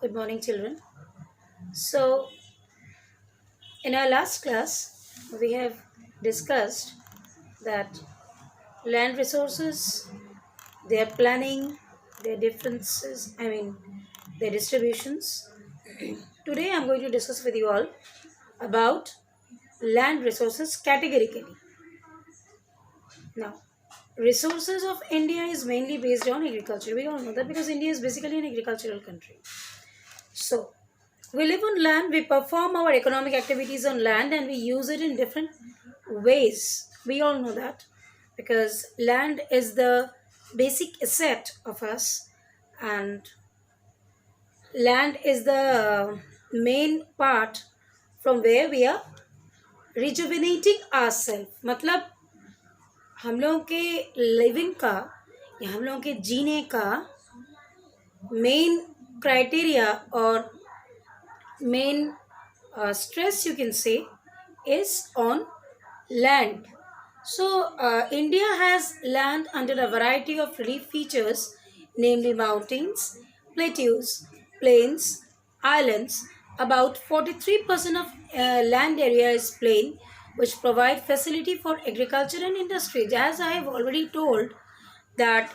Good morning, children. So, in our last class, we have discussed that land resources, their planning, their differences, their distributions. Today, I'm going to discuss with you all about land resources categorically. Now, resources of India is mainly based on agriculture. We all know that because India is basically an agricultural country. So, we live on land, we perform our economic activities on land, and we use it in different ways. We all know that because land is the basic asset of us, and land is the main part from where we are rejuvenating ourselves. मतलब हम लोगों के living का या हम लोगों के जीने का मेन क्राइटेरिया और main stress you can say is on land. So India has land under a variety of relief features, namely mountains, plateaus, plains, islands. About 43% of land area is plain, which provide facility for agriculture and industry. As I have already told that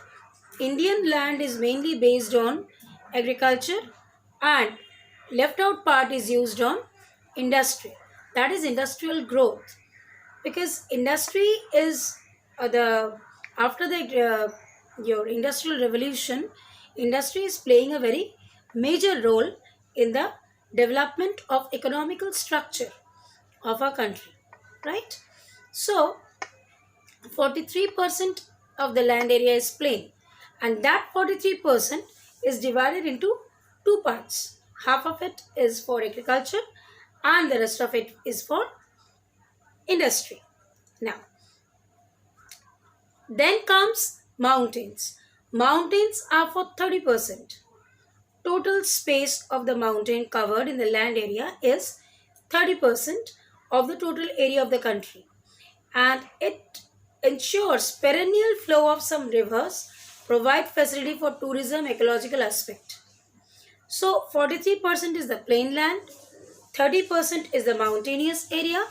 Indian land is mainly based on agriculture, and left out part is used on industry, that is industrial growth, because industry is the after the your industrial revolution, industry is playing a very major role in the development of economical structure of our country, right? So 43% of the land area is plain, and that 43% is divided into two parts. Half of it is for agriculture and the rest of it is for industry. Now, then comes mountains. Mountains are for 30%. Total space of the mountain covered in the land area is 30% of the total area of the country, and it ensures perennial flow of some rivers, provide facility for tourism, ecological aspect. So 43% is the plain land, 30% is the mountainous area,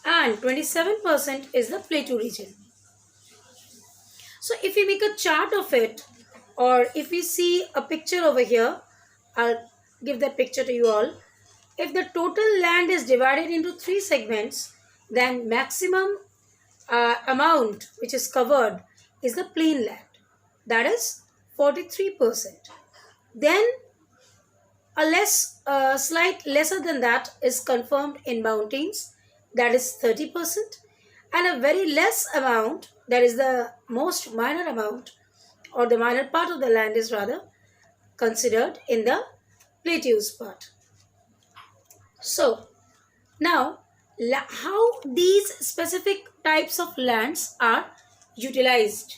and 27% is the plateau region. So if we make a chart of it, or if we see a picture over here, I'll give that picture to you all. If the total land is divided into three segments, then maximum amount which is covered is the plain land, that is 43%. Then a slight lesser than that is confirmed in mountains, that is 30%, and a very less amount, that is the most minor amount or the minor part of the land, is rather considered in the plateaus part. So now how these specific types of lands are utilized.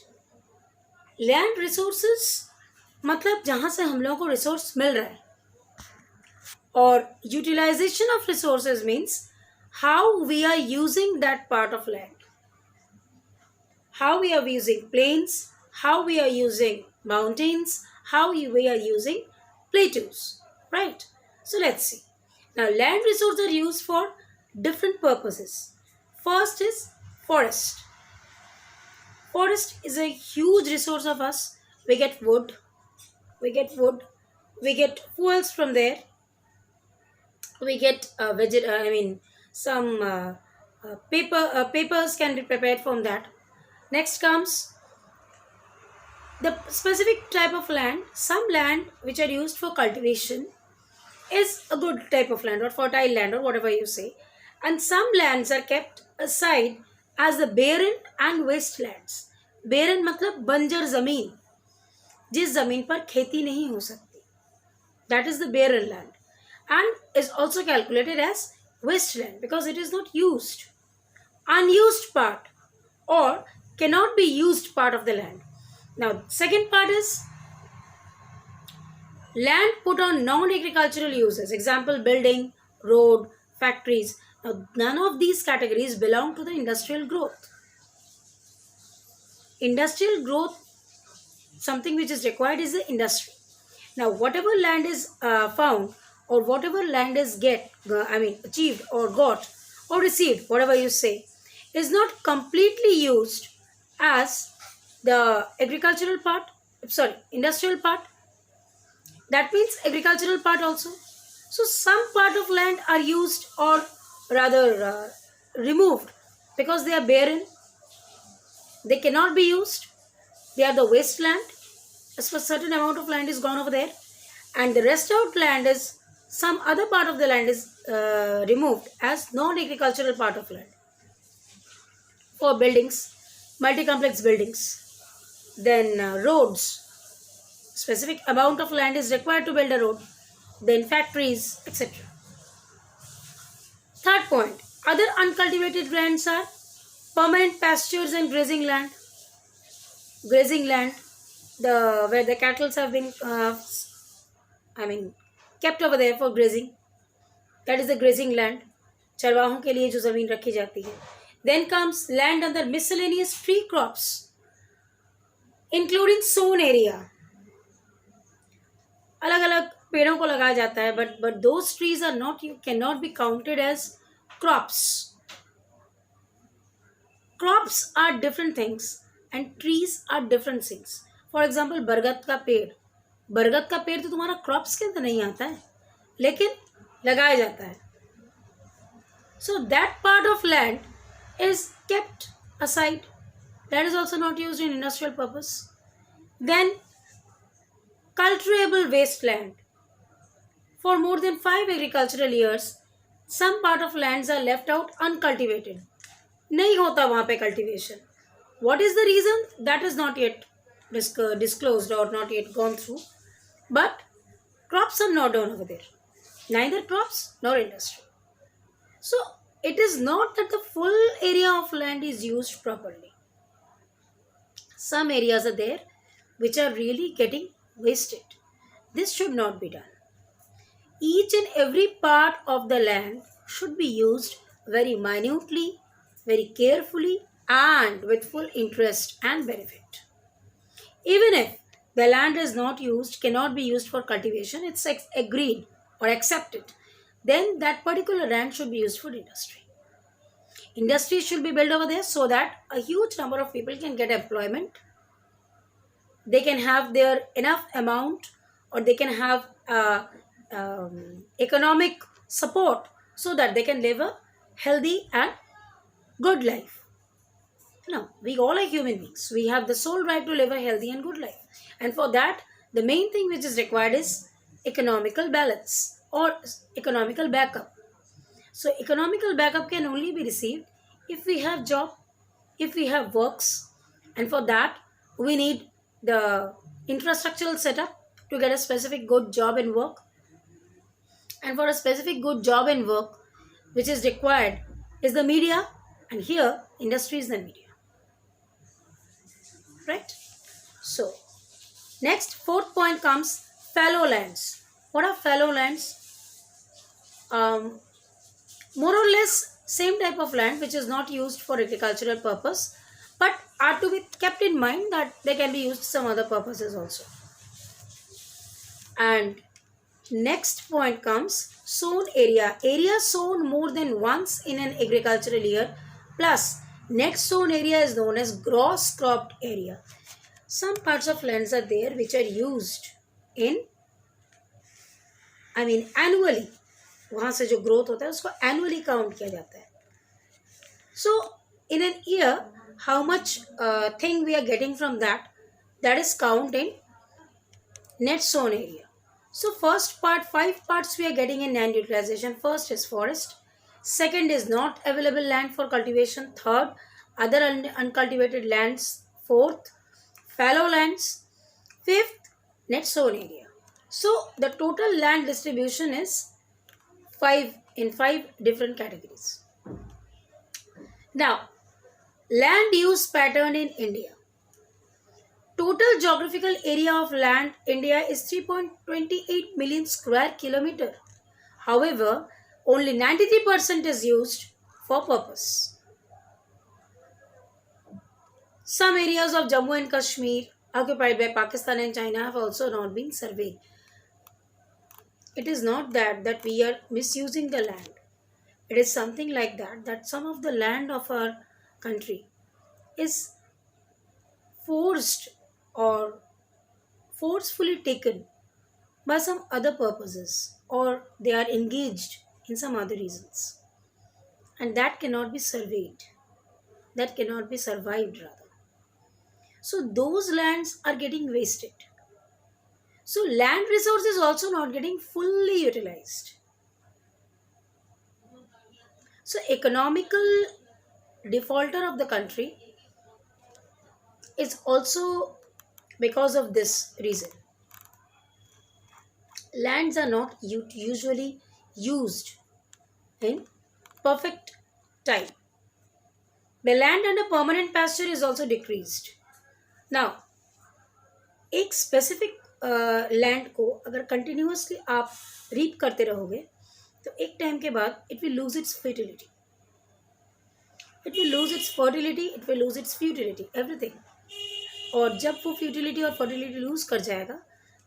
Land resources मतलब जहाँ से हम लोगों को resource मिल रहा है, और utilisation of resources means how we are using that part of land, how we are using plains, how we are using mountains, how we are using plateaus, right? So let's see. Now land resources are used for different purposes. First is forest. Forest is a huge resource of us. We get wood, we get fuels from there, we get some papers can be prepared from that. Next comes the specific type of land. Some land which are used for cultivation is a good type of land or fertile land or whatever you say, and some lands are kept aside as the barren and wastelands. Barren मतलब बंजर जमीन, जिस जमीन पर खेती नहीं हो सकती, that is the barren land, and is also calculated as wasteland because it is not used, unused part or cannot be used part of the land. Now second part is land put on non-agricultural uses, example building, road, factories. Now none of these categories belong to the industrial growth. Industrial growth, something which is required is the industry. Now, whatever land is found, or whatever land is achieved or got or received, whatever you say, is not completely used as the agricultural part, sorry, industrial part. That means agricultural part also. So some part of land are used, or rather removed, because they are barren, they cannot be used, they are the wasteland. As for certain amount of land is gone over there, and the rest out land is, some other part of the land is removed as non-agricultural part of land for buildings, multi-complex buildings, then roads. Specific amount of land is required to build a road, then factories, etc. Third point, other uncultivated lands are permanent pastures and grazing land. Grazing land, the where the cattle have been kept over there for grazing, that is the grazing land, चरवाहों के लिए जो जमीन रखी जाती है. Then comes land under miscellaneous tree crops, including sown area. अलग अलग पेड़ों को लगाया जाता है, but those trees are not, you cannot be counted as crops. Crops are different things and trees are different things. For example, बरगद का पेड़ तो तुम्हारा क्रॉप्स के अंदर नहीं आता है, लेकिन लगाया जाता है. So that part of land is kept aside. That is also not used in industrial purpose. Then cultivable wasteland. For more than 5 agricultural years, some part of lands are left out uncultivated. नहीं होता वहाँ पे cultivation. What is the reason? That is not yet disclosed or not yet gone through. But crops are not done over there. Neither crops nor industry. So it is not that the full area of land is used properly. Some areas are there which are really getting wasted. This should not be done. Each and every part of the land should be used very minutely, very carefully, and with full interest and benefit. Even if the land is not used, cannot be used for cultivation, it's agreed or accepted, then that particular land should be used for industry. Industry should be built over there so that a huge number of people can get employment. They can have their enough amount, or they can have economic support so that they can live a healthy and good life. Now, we all are human beings. We have the sole right to live a healthy and good life. And for that, the main thing which is required is economical balance or economical backup. So, economical backup can only be received if we have job, if we have works. And for that, we need the infrastructural setup to get a specific good job and work. And for a specific good job and work, which is required, is the media. And here, industry is the media. Right? So, next, fourth point comes fallow lands. What are fallow lands? More or less same type of land which is not used for agricultural purpose, but are to be kept in mind that they can be used some other purposes also. And next point comes sown area. Area sown more than once in an agricultural year plus net sown area is known as gross cropped area. Some parts of lands are there which are used in annually. वहाँ से जो growth होता है उसको annually count किया जाता है. So in an year, how much thing we are getting from that is count in net sown area. So first part, 5 parts we are getting in land utilization. First is forest. Second is not available land for cultivation. Third, other uncultivated lands. Fourth, fallow lands. Fifth, net sown area. So the total land distribution is 5 different categories. Now, land use pattern in India. Total geographical area of land India is 3.28 million square kilometer. However, only 93% is used for purpose. Some areas of Jammu and Kashmir occupied by Pakistan and China have also not been surveyed. It is not that we are misusing the land. It is something like that some of the land of our country is forced or forcefully taken by some other purposes, or they are engaged in some other reasons, and that cannot be surveyed, that cannot be survived rather. So those lands are getting wasted. So land resource is also not getting fully utilized. So economical defaulter of the country is also because of this reason. Lands are not usually used in perfect time. The land under permanent pasture is also decreased. Now एक specific land को अगर continuously आप reap करते रहोगे तो एक time के बाद it will lose its fertility, it will lose its fertility, it will lose its futility, everything. और जब वो फ्यूटिलिटी और फर्टिलिटी लूज कर जाएगा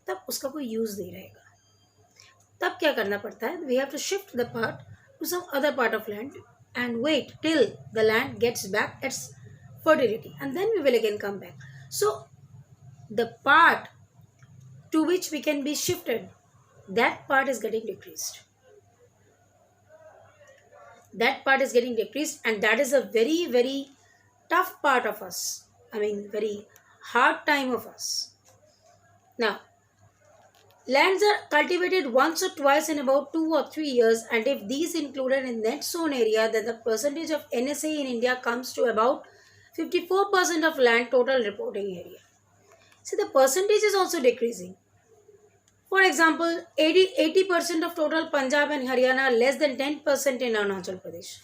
तब उसका कोई यूज़ नहीं रहेगा। तब क्या करना पड़ता है, we have to shift the part to some other part of land and wait till the land gets back its fertility, and then we will again come back. So the part to which we can be shifted, that part is getting decreased, that part is getting decreased, and that is a very very tough part of us, I mean very hard time of us. Now lands are cultivated once or twice in about 2 or 3 years, and if these included in net sown area, then the percentage of NSA in India comes to about 54% of land total reporting area. See, the percentage is also decreasing. For example, 80% of total Punjab and Haryana, less than 10% in Arunachal Pradesh.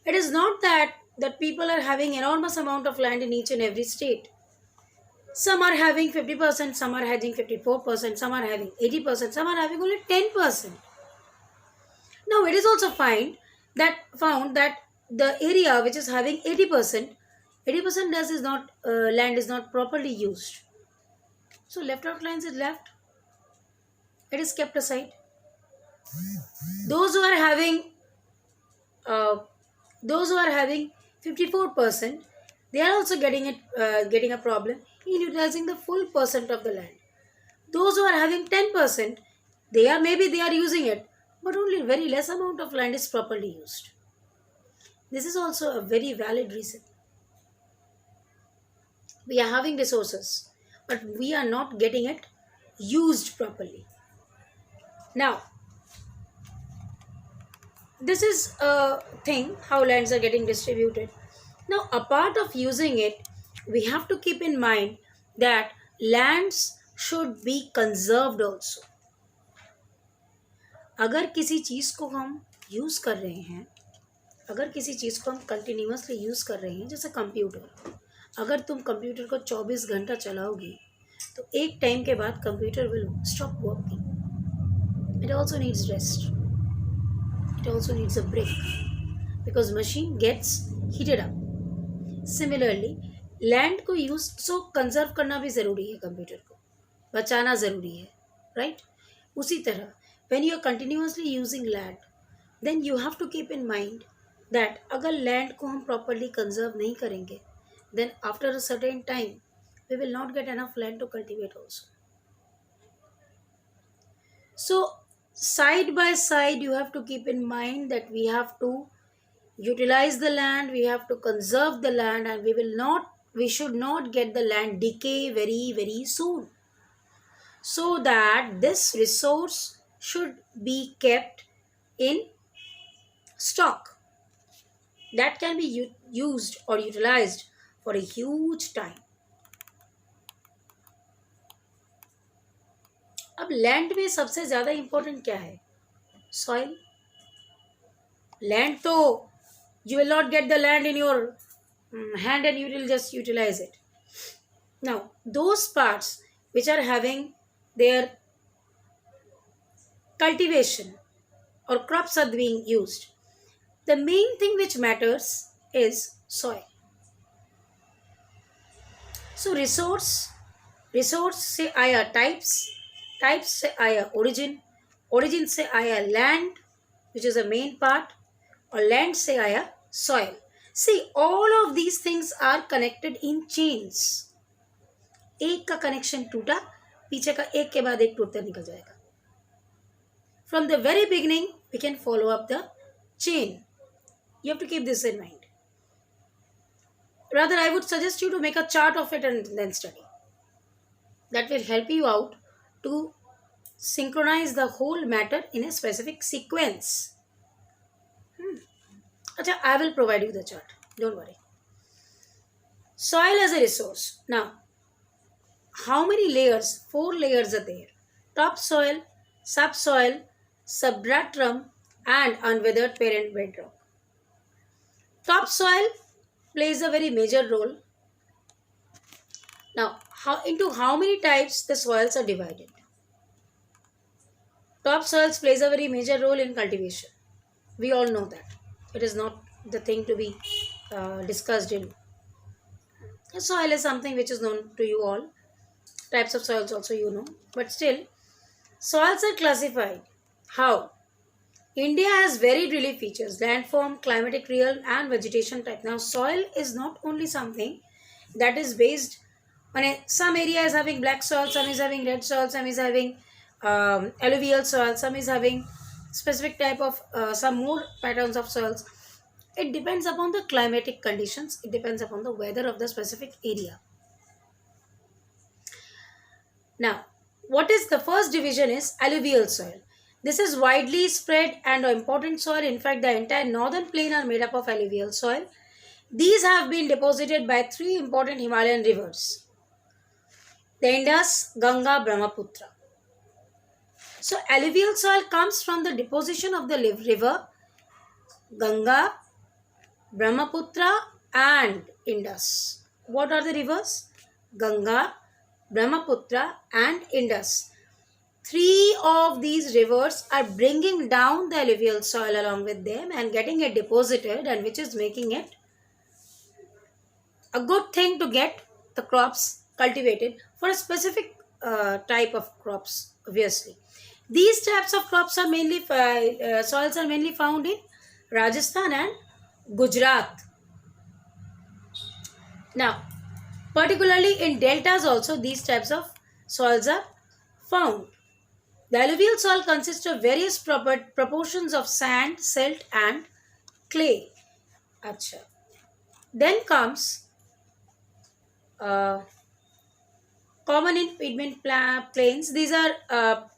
It is not that people are having enormous amount of land in each and every state. Some are having 50%, some are having 54%, some are having 80%, some are having only 10%. Now it is also found that the area which is having 80%, 80% does is not land is not properly used. So left out lands is left. It is kept aside. Those who are having uh, those who are having 54%, they are also getting a problem in utilizing the full percent of the land. Those who are having 10%, they are using it, but only very less amount of land is properly used. This is also a very valid reason. We are having resources, but we are not getting it used properly. Now, this is a thing how lands are getting distributed. Now, a part of using it, we have to keep in mind that lands should be conserved also. अगर किसी चीज़ को हम use कर रहे हैं, अगर किसी चीज़ को हम कंटिन्यूसली यूज़ कर रहे हैं, जैसे कंप्यूटर, अगर तुम कंप्यूटर को 24 घंटा चलाओगे तो एक टाइम के बाद computer will stop working. It also needs rest, it also needs a break because machine gets heated up. Similarly land को यूज कंजर्व करना भी ज़रूरी है, कंप्यूटर को बचाना ज़रूरी है, राइट? उसी तरह when you are continuously using land, then you have to keep in mind that अगर land को हम properly conserve नहीं करेंगे, then after a certain time we will not get enough land to cultivate also. So side by side you have to keep in mind that we have to utilize the land, we have to conserve the land, and we should not get the land decay very very soon, so that this resource should be kept in stock that can be used or utilized for a huge time. अब land में सबसे ज़्यादा important क्या है? Soil. Land तो you will not get the land in your hand and you will just utilize it. Now those parts which are having their cultivation or crops are being used, the main thing which matters is soil. So resource से आया types से आया origin origin से आया land, which is the main part, और land से आया soil. See, all of these things are connected in chains. एक का connection टूटा, पीछे का एक के बाद एक टूटता निकल जाएगा. From the very beginning, we can follow up the chain. You have to keep this in mind. Rather, I would suggest you to make a chart of it and then study. That will help you out to synchronize the whole matter in a specific sequence. Achha, I will provide you the chart. Don't worry. Soil as a resource. Now, how many layers? 4 layers are there. Topsoil, subsoil, substratum, and unweathered parent bedrock. Topsoil plays a very major role. Now, into how many types the soils are divided? Topsoils plays a very major role in cultivation. We all know that. It is not the thing to be discussed in. Soil is something which is known to you all. Types of soils also you know. But still, soils are classified. How? India has varied relief features, landform, climatic realm, and vegetation type. Now, soil is not only something that is based on some area is having black soil, some is having red soil, some is having alluvial soil, some is having specific type of some more patterns of soils. It depends upon the climatic conditions. It depends upon the weather of the specific area. Now, what is the first division is alluvial soil. This is widely spread and important soil. In fact, the entire northern plain are made up of alluvial soil. These have been deposited by 3 important Himalayan rivers: the Indus, Ganga, Brahmaputra. So, alluvial soil comes from the deposition of the river Ganga, Brahmaputra, and Indus. What are the rivers? Ganga, Brahmaputra, and Indus. 3 of these rivers are bringing down the alluvial soil along with them and getting it deposited, and which is making it a good thing to get the crops cultivated for a specific type of crops, obviously. These types of crops are mainly, soils are mainly found in Rajasthan and Gujarat. Now, particularly in deltas also, these types of soils are found. The alluvial soil consists of various proportions of sand, silt, and clay. Achha. Then comes common in pavement plains. These are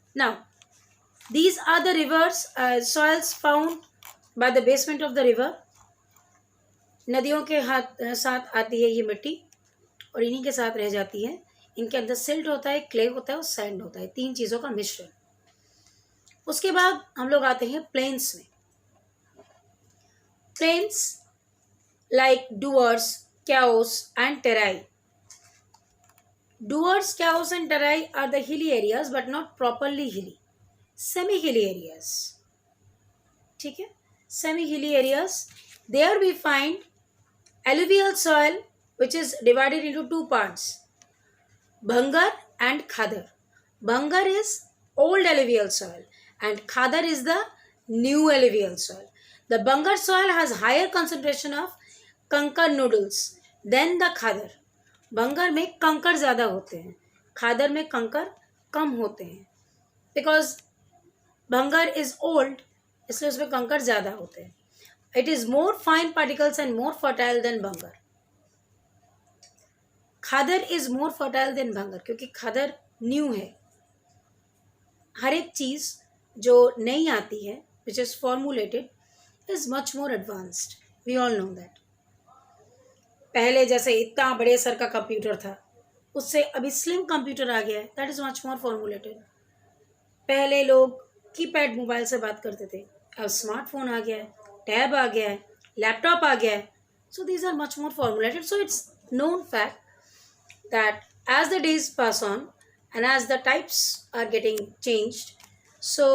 these are the rivers, soils found by the basement of the river. नदियों के साथ आती है ये मिट्टी और इन्हीं के साथ रह जाती है. इनके अंदर सिल्ट होता है, क्ले होता है और सैंड होता है. 3 चीज़ों का मिश्रण. उसके बाद हम लोग आते हैं प्लेन्स में. Plains like Duars, chaos and Terai. Duars, Chaos, and Tarai are the hilly areas but not properly hilly. Semi-hilly areas. ठीक है? Semi-hilly areas. There we find alluvial soil which is divided into 2 parts. Bhangar and Khadar. Bhangar is old alluvial soil and Khadar is the new alluvial soil. The Bhangar soil has higher concentration of कंकर noodles than the Khadar. Bangar में कंकर ज़्यादा होते हैं, खादर में कंकर कम होते हैं. बिकॉज बंगर इज़ ओल्ड, इसलिए उसमें कंकर ज़्यादा होते हैं. It is more fine particles and more fertile than bangar. Khadar is more fertile than bangar क्योंकि खादर न्यू है. हर एक चीज़ जो नई आती है which is formulated is much more advanced. We all know that. पहले जैसे इतना बड़े सर का कंप्यूटर था, उससे अभी स्लिम कंप्यूटर आ गया है. That is much more formulated. पहले लोग कीपैड मोबाइल से बात करते थे, अब स्मार्टफोन आ गया है, टैब आ गया है, लैपटॉप आ गया है. So these are much more formulated. So it's known fact that as the days pass on and as the types are getting changed, so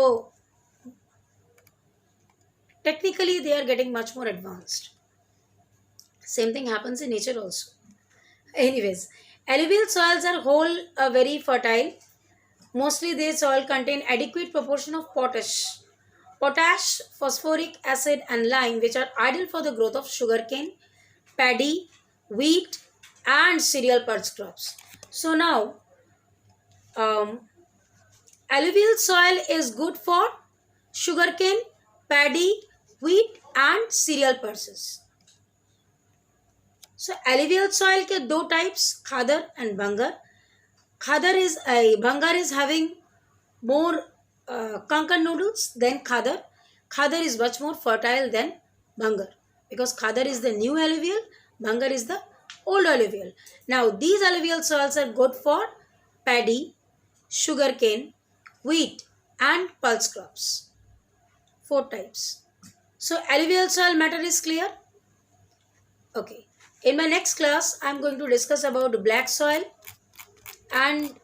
technically they are getting much more advanced. Same thing happens in nature also. Anyways, alluvial soils are whole very fertile. Mostly their soil contain adequate proportion of potash, phosphoric acid and lime, which are ideal for the growth of sugarcane, paddy, wheat and cereal pulse crops. So now um, alluvial soil is good for sugarcane, paddy, wheat and cereal pulses. So alluvial soil के दो types, khadar and bangar. Bangar is having more kankan noodles than khadar. Khadar is much more fertile than bangar because khadar is the new alluvial, bangar is the old alluvial. Now these alluvial soils are good for paddy, sugarcane, wheat and pulse crops. Four types. So alluvial soil matter is clear? Okay. In my next class, I am going to discuss about black soil and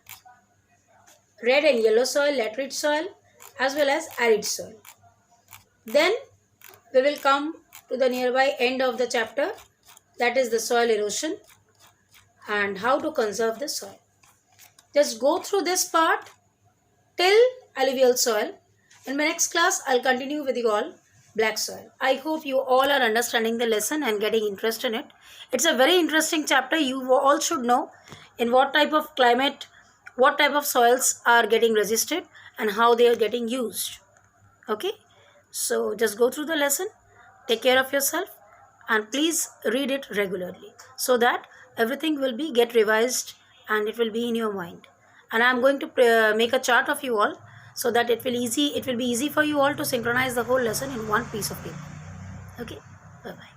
red and yellow soil, laterite soil as well as arid soil. Then we will come to the nearby end of the chapter, that is the soil erosion and how to conserve the soil. Just go through this part till alluvial soil. In my next class, I'll continue with you all black soil. I hope you all are understanding the lesson and getting interest in it. It's a very interesting chapter. You all should know in what type of climate, what type of soils are getting resisted and how they are getting used. Okay, so just go through the lesson, take care of yourself and please read it regularly so that everything will be get revised and it will be in your mind. And I am going to make a chart of you all so that it will be easy for you all to synchronize the whole lesson in one piece of paper. Okay, bye bye.